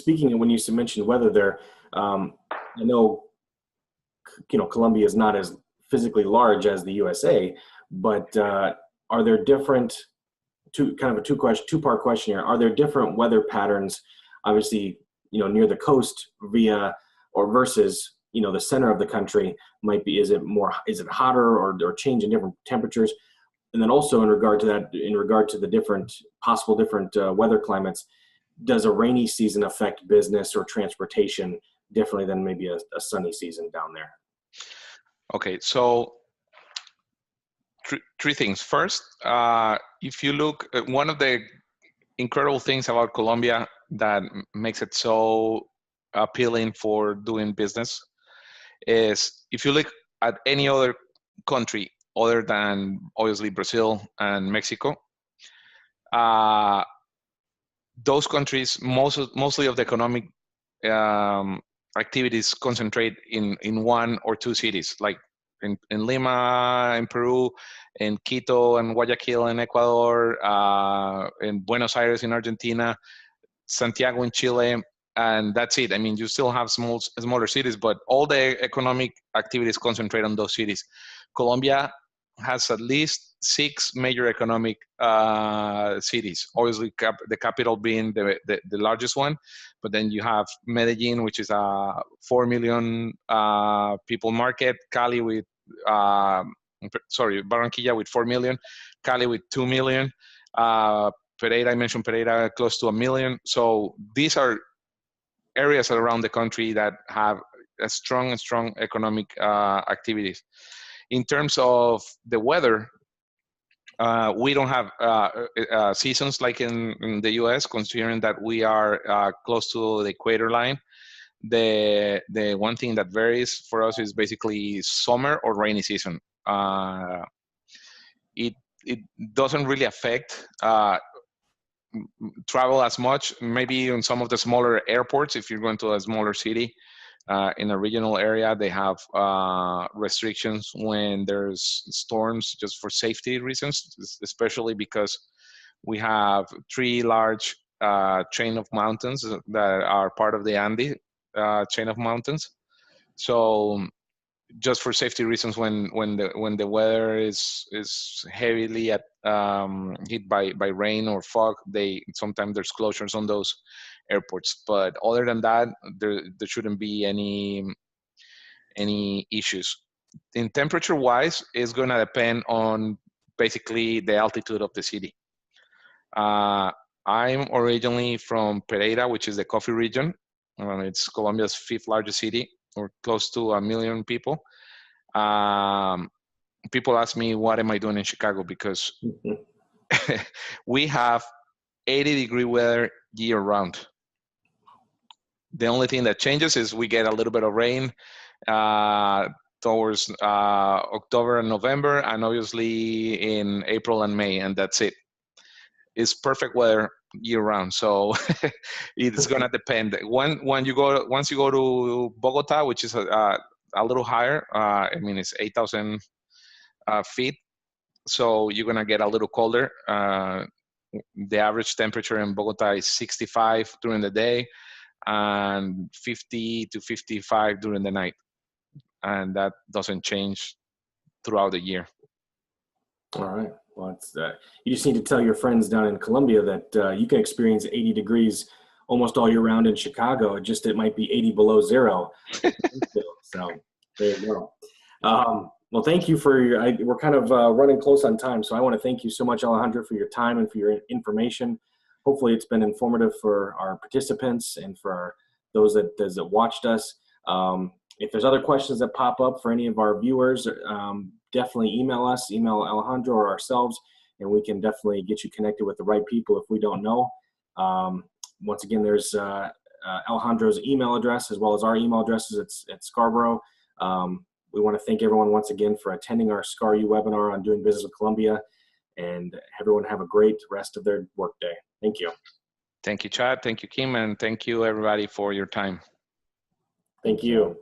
speaking of when you mentioned weather there, I know, Colombia is not as physically large as the USA, but are there different, kind of a two-part question here. Are there different weather patterns, obviously, near the coast versus, the center of the country is it hotter or change in different temperatures? And then also in regard to the possible different weather climates, does a rainy season affect business or transportation differently than maybe a sunny season down there? Okay, so three things. First, if you look, one of the incredible things about Colombia that makes it so appealing for doing business is if you look at any other country other than obviously Brazil and Mexico, those countries, mostly of the economic activities concentrate in one or two cities, like in Lima, in Peru, in Quito and Guayaquil in Ecuador, in Buenos Aires in Argentina, Santiago in Chile, and that's it. I mean, you still have smaller cities, but all the economic activities concentrate on those cities. Colombia has at least 6 major economic cities. Obviously, the capital being the largest one, but then you have Medellin, which is a 4 million people market. Barranquilla with 4 million, Cali with 2 million. Pereira, I mentioned Pereira, close to 1 million. So these are areas around the country that have a strong economic activities. In terms of the weather, we don't have seasons like in the US, considering that we are close to the equator line. The one thing that varies for us is basically summer or rainy season. It doesn't really affect travel as much. Maybe in some of the smaller airports, if you're going to a smaller city, in a regional area, they have restrictions when there's storms, just for safety reasons, especially because we have 3 large chain of mountains that are part of the Andes chain of mountains. So just for safety reasons, when the weather is heavily hit by rain or fog, sometimes there's closures on those airports. But other than that, there shouldn't be any issues. In temperature wise, it's going to depend on basically the altitude of the city. I'm originally from Pereira, which is the coffee region. It's Colombia's 5th largest city, or close to 1 million people. People ask me, what am I doing in Chicago? Because we have 80-degree weather year round. The only thing that changes is we get a little bit of rain towards October and November, and obviously in April and May, and that's it. It's perfect weather year round. So it's gonna depend. Once you go to Bogota, which is a little higher, it's 8,000 feet, so you're gonna get a little colder. The average temperature in Bogota is 65 during the day and 50 to 55 during the night, and that doesn't change throughout the year. All right. Well, you just need to tell your friends down in Colombia that you can experience 80 degrees almost all year round in Chicago. It might be 80 below zero. So there you go. Well, thank you we're kind of running close on time. So I want to thank you so much, Alejandro, for your time and for your information. Hopefully it's been informative for our participants and for those that watched us. If there's other questions that pop up for any of our viewers, definitely email Alejandro or ourselves, and we can definitely get you connected with the right people if we don't know. Once again, there's Alejandro's email address as well as our email addresses at Scarborough. We want to thank everyone once again for attending our SCAR-U webinar on doing business with Colombia, and everyone have a great rest of their workday. Thank you. Thank you, Chad. Thank you, Kim, and thank you everybody for your time. Thank you.